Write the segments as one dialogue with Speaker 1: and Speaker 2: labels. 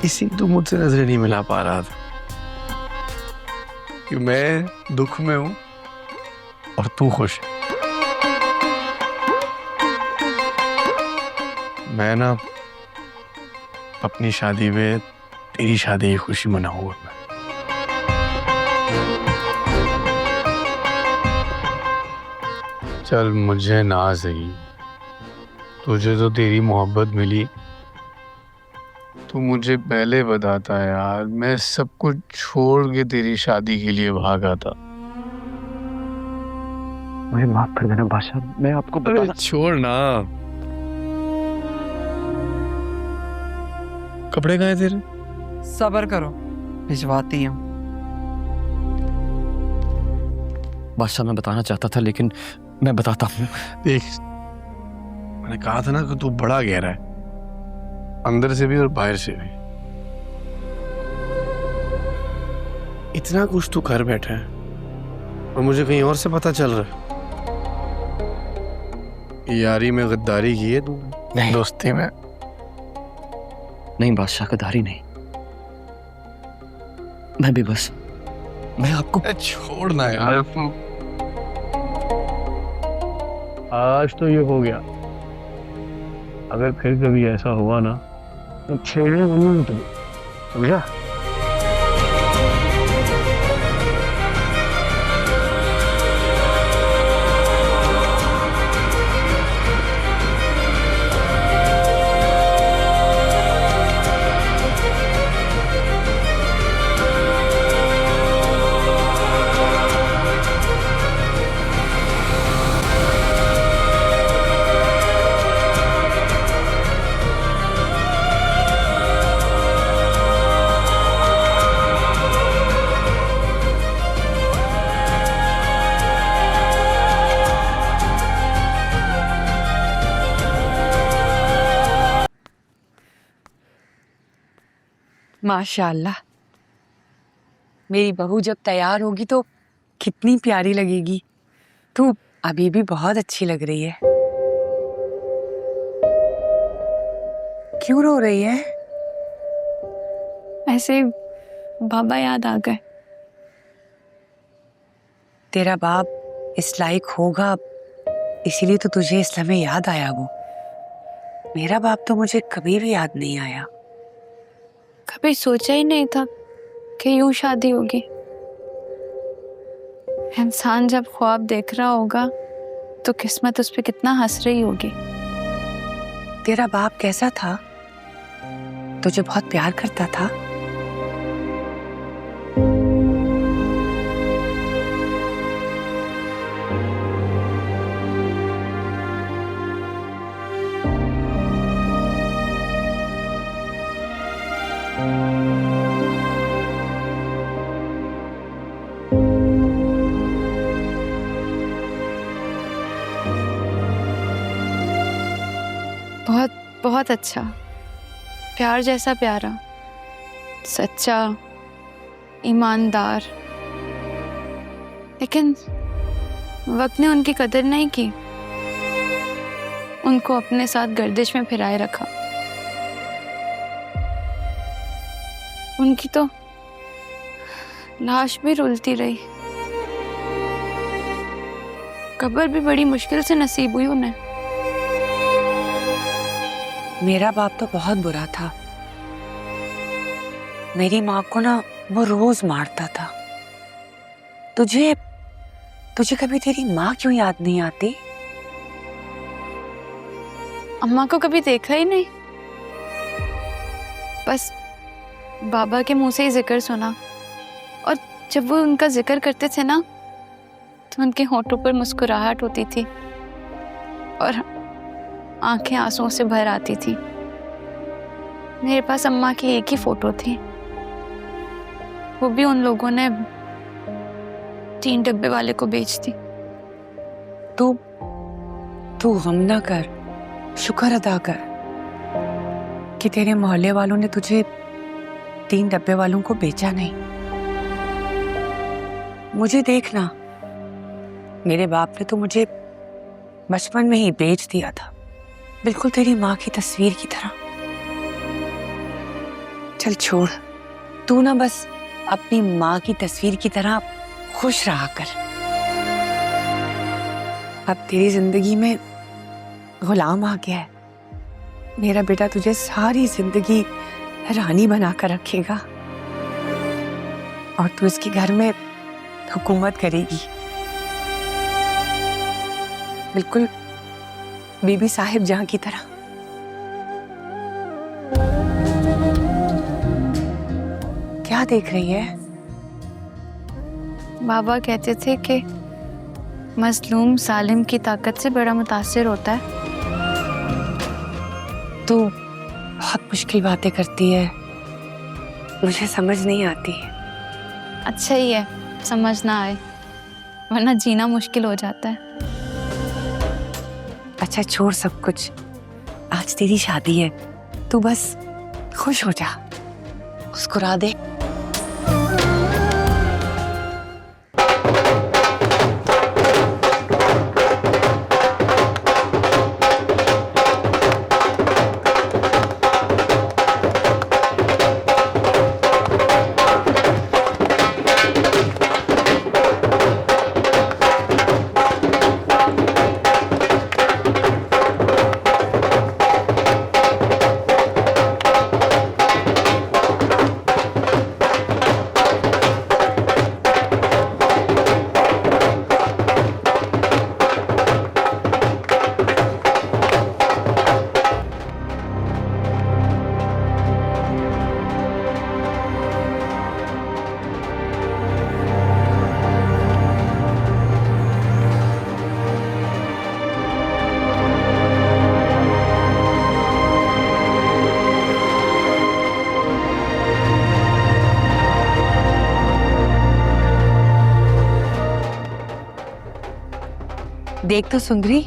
Speaker 1: इसी तू मुझसे नजरें नहीं मिला पा रहा था कि मैं दुख में हूं और तू खुश है। मैं ना अपनी शादी में तेरी शादी की खुशी मनाऊंगा मैं। चल मुझे ना सही, तुझे तो तेरी मोहब्बत मिली, तू मुझे पहले बताता यार, मैं सब कुछ छोड़ के तेरी शादी के लिए भागा था।
Speaker 2: मुझे माफ कर देना बादशाह, मैं आपको
Speaker 1: अरे
Speaker 2: बताना।
Speaker 1: छोड़ ना। कपड़े कहाँ हैं तेरे?
Speaker 3: सब्र करो, भिजवाती हूँ।
Speaker 2: बादशाह मैं बताना चाहता था लेकिन मैं बताता हूँ।
Speaker 1: देख, मैंने कहा था ना कि तू बड़ा गहरा है, अंदर से भी और बाहर से भी। इतना कुछ तू कर बैठा है और मुझे कहीं और से पता चल रहा है। यारी में गद्दारी की है तू,
Speaker 2: नहीं।
Speaker 1: दोस्ती में
Speaker 2: नहीं बादशाह, गद्दारी नहीं। मैं भी बस, मैं आपको
Speaker 1: छोड़ ना यार। आज तो ये हो गया, अगर फिर कभी ऐसा हुआ ना तो छेड़ने नहीं तुझे, समझा?
Speaker 4: माशाल्लाह, मेरी बहू जब तैयार होगी तो कितनी प्यारी लगेगी। तू अभी भी बहुत अच्छी लग रही है। क्यों रो रही है?
Speaker 5: ऐसे बाबा याद आ गए।
Speaker 4: तेरा बाप इस लायक होगा इसीलिए तो तुझे इस लम्हे याद आया वो। मेरा बाप तो मुझे कभी भी याद नहीं आया।
Speaker 5: कभी सोचा ही नहीं था कि यूं शादी होगी। इंसान जब ख्वाब देख रहा होगा तो किस्मत उस पे कितना हंस रही होगी।
Speaker 4: तेरा बाप कैसा था? तुझे बहुत प्यार करता था?
Speaker 5: बहुत बहुत अच्छा, प्यार जैसा प्यारा, सच्चा, ईमानदार। लेकिन वक्त ने उनकी कदर नहीं की, उनको अपने साथ गर्दिश में फिराए रखा। उनकी तो लाश भी रुलती रही। कब्र भी बड़ी मुश्किल से नसीब हुई उन्हें।
Speaker 4: मेरा बाप तो बहुत बुरा था। मेरी माँ को ना वो रोज मारता था। तुझे तुझे कभी तेरी माँ क्यों याद नहीं आती?
Speaker 5: अम्मा को कभी देखा ही नहीं, बस बाबा के मुंह से ही जिक्र सुना। और जब वो उनका जिक्र करते थे ना तो उनके होठों पर मुस्कुराहट होती थी और आंखें आंसुओं से भर आती थी। मेरे पास अम्मा की एक ही फोटो थी, वो भी उन लोगों ने 3 डब्बे वाले को बेच दी।
Speaker 4: तू गम ना कर, शुक्र अदा कर कि तेरे मोहल्ले वालों ने तुझे 3 डब्बे वालों को बेचा नहीं। मुझे देखना, मेरे बाप ने तो मुझे बचपन में ही बेच दिया था, बिल्कुल तेरी माँ की तस्वीर की तरह। चल छोड़, तू ना बस अपनी माँ की तस्वीर की तरह खुश रहा कर। अब तेरी जिंदगी में गुलाम आ गया है। मेरा बेटा तुझे सारी जिंदगी रानी बना कर रखेगा और तू इसके घर में हुकूमत करेगी, बिल्कुल बीबी साहिब जहां की तरह। क्या देख रही है?
Speaker 5: बाबा कहते थे कि मजलूम सालिम की ताकत से बड़ा मुतासिर होता है।
Speaker 4: तू बहुत मुश्किल बातें करती है, मुझे समझ नहीं आती।
Speaker 5: अच्छा ही है समझ ना आए, वरना जीना मुश्किल हो जाता है।
Speaker 4: अच्छा छोड़ सब कुछ, आज तेरी शादी है, तू बस खुश हो जा, मुस्कुरा दे। देख तो सुंदरी,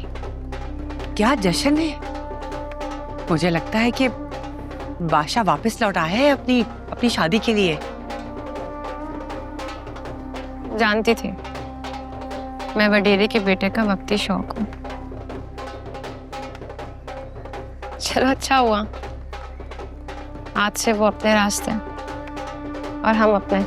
Speaker 4: क्या जश्न है। मुझे लगता है कि बादशाह वापस लौट आया है अपनी शादी के लिए।
Speaker 6: जानती थी मैं वडेरे के बेटे का वक्ती शौक हूँ। चलो अच्छा हुआ, आज से वो अपने रास्ते और हम अपने।